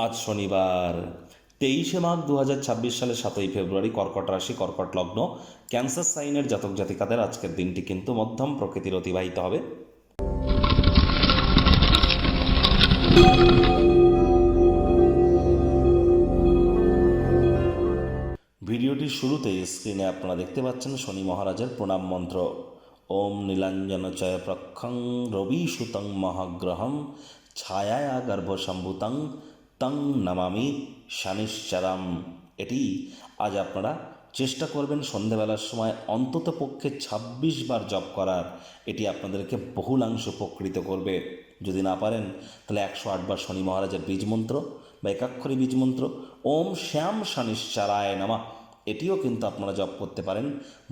আজ শনিবার 23শে মাঘ 2026 সালে 7ই ফেব্রুয়ারি, কর্কট রাশি, কর্কট লগ্ন, ক্যান্সার সাইনের জাতক জাতিকাদের আজকের দিনটি কিন্তু মধ্যম প্রকৃতির অতিবাহিত হবে। ভিডিওটির শুরুতেই স্ক্রিনে আপনারা দেখতে পাচ্ছেন শনি মহারাজের প্রণাম মন্ত্র। ওম নীলাঞ্জন চয় প্রক্ষং রবি সুতং মহাগ্রহম ছায়া গর্ভসম্ভূতং তং নমামি শনিশ্চরম। এটি আজ আপনারা চেষ্টা করবেন সন্ধেবেলার সময় অন্তত পক্ষে 26 বার জপ করার। এটি আপনাদেরকে বহুলাংশ উপকৃত করবে। যদি না পারেন তাহলে 108 বার শনি মহারাজের বীজ মন্ত্র বা একাক্ষরী বীজ মন্ত্র ওম শ্যাম শনিশ্চরায় নমঃ, এটিও কিন্তু আপনারা জপ করতে পারেন,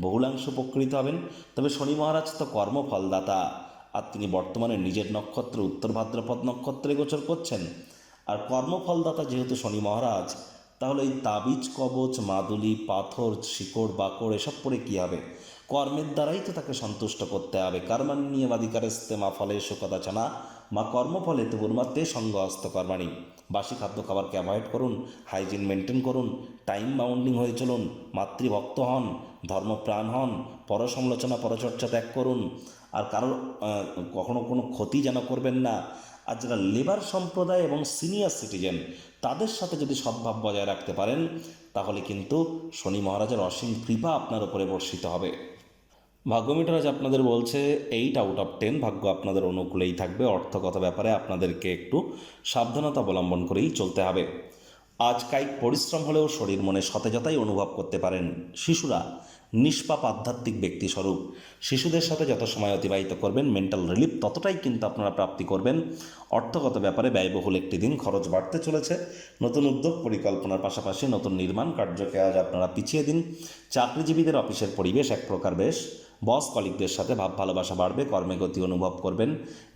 বহুলাংশ উপকৃত হবেন। তবে শনি মহারাজ তো কর্মফলদাতা, আর তিনি বর্তমানে নিজের নক্ষত্র উত্তর ভাদ্রপদ নক্ষত্রে গোচর করছেন। আর কর্মফলদাতা যেহেতু শনি মহারাজ, তাহলে এই তাবিজ কবচ মাদুলি পাথর শিকড় বাকড় এসব পরে কী হবে? কর্মের দ্বারাই তো তাকে সন্তুষ্ট করতে হবে। কর্মাণ্যেবাধিকারস্তে মা ফলেষু কদাচনা মা কর্মফলে তুর্মাতে সঙ্গ হস্ত কর্মাণি। বাসি খাদ্য খাবারকে অ্যাভয়েড করুন, হাইজিন মেনটেন করুন, টাইম বাউন্ডিং হয়ে চলুন, মাতৃভক্ত হন, ধর্মপ্রাণ হন, পরসমালোচনা পরচর্চা ত্যাগ করুন, আর কারোর কখনো কোনো ক্ষতি যেন করবেন না। আর যারা লেবার সম্প্রদায় এবং সিনিয়র সিটিজেন, তাদের সাথে যদি সদ্ভাব বজায় রাখতে পারেন, তাহলে কিন্তু শনি মহারাজের অসীম কৃপা আপনার উপরে বর্ষিত হবে। ভাগ্যমিটার আজ আপনাদের বলছে 8/10, ভাগ্য আপনাদের অনুকূলেই থাকবে। অর্থগত ব্যাপারে আপনাদেরকে একটু সাবধানতা অবলম্বন করেই চলতে হবে। আজ কায়িক পরিশ্রম হলেও শরীর মনে সতেজতাই অনুভব করতে পারেন। শিশুরা নিষ্পাপ আধ্যাত্মিক ব্যক্তিস্বরূপ। শিশুদের সাথে যত সময় অতিবাহিত করবেন, মেন্টাল রিলিফ ততটাই কিন্তু আপনারা প্রাপ্তি করবেন। অর্থগত ব্যাপারে ব্যয়বহুল একটি দিন, খরচ বাড়তে চলেছে। নতুন উদ্যোগ পরিকল্পনার পাশাপাশি নতুন নির্মাণ কার্যকে আজ আপনারা পিছিয়ে দিন। চাকরিজীবীদের অফিসের পরিবেশ এক প্রকার বেশ। বস কলিগদের সাথে ভাব ভালোবাসা বাড়বে, কর্মে গতি অনুভব করবেন।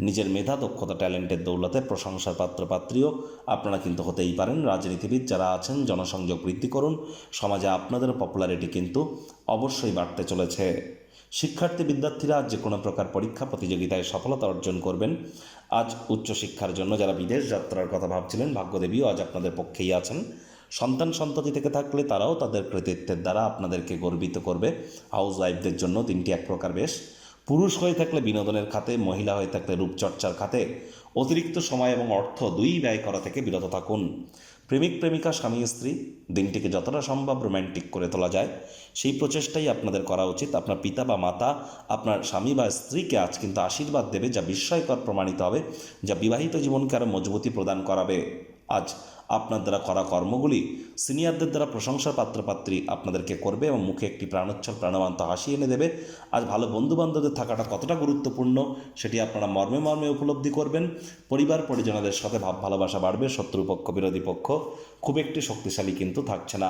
নিজের মেধা দক্ষতা ট্যালেন্টের দৌলতে প্রশংসার পাত্রপাত্রীও আপনারা কিন্তু হতেই পারেন। রাজনীতিবিদ যারা আছেন জনসংযোগ বৃদ্ধি করুন, সমাজে আপনাদের পপুলারিটি কিন্তু অবশ্যই বাড়তে চলেছে। শিক্ষার্থী বিদ্যার্থীরা আজ যে কোনো প্রকার পরীক্ষা প্রতিযোগিতায় সফলতা অর্জন করবেন। আজ উচ্চশিক্ষার জন্য যারা বিদেশ যাত্রার কথা ভাবছিলেন, ভাগ্যদেবীও আজ আপনাদের পক্ষেই আছেন। সন্তান সন্ততি থেকে থাকলে তারাও তাদের কৃতিত্বের দ্বারা আপনাদেরকে গর্বিত করবে। হাউস ওয়াইফদের জন্য দিনটি এক প্রকার বেশ। পুরুষ হয়ে থাকলে বিনোদনের খাতে, মহিলা হয়ে থাকলে রূপচর্চার খাতে অতিরিক্ত সময় এবং অর্থ দুই ব্যয় করা থেকে বিরত থাকুন। প্রেমিক প্রেমিকা স্বামী স্ত্রী দিনটিকে যতটা সম্ভব রোম্যান্টিক করে তোলা যায় সেই প্রচেষ্টাই আপনাদের করা উচিত। আপনার পিতা বা মাতা আপনার স্বামী বা স্ত্রীকে আজ কিন্তু আশীর্বাদ দেবে, যা বিস্ময়কর প্রমাণিত হবে, যা বিবাহিত জীবনকে আরও মজবুতি প্রদান করাবে। আজ আপনার দ্বারা করা কর্মগুলি সিনিয়রদের দ্বারা প্রশংসার পাত্রপাত্রী আপনাদেরকে করবে এবং মুখে একটি প্রাণোচ্ছল প্রাণবন্ত হাসি এনে দেবে। আজ ভালো বন্ধুবান্ধবদের থাকাটা কতটা গুরুত্বপূর্ণ সেটি আপনারা মর্মে মর্মে উপলব্ধি করবেন। পরিবার পরিজনদের সাথে ভাব ভালোবাসা বাড়বে। শত্রুপক্ষ বিরোধী পক্ষ খুব একটি শক্তিশালী কিন্তু থাকছে না।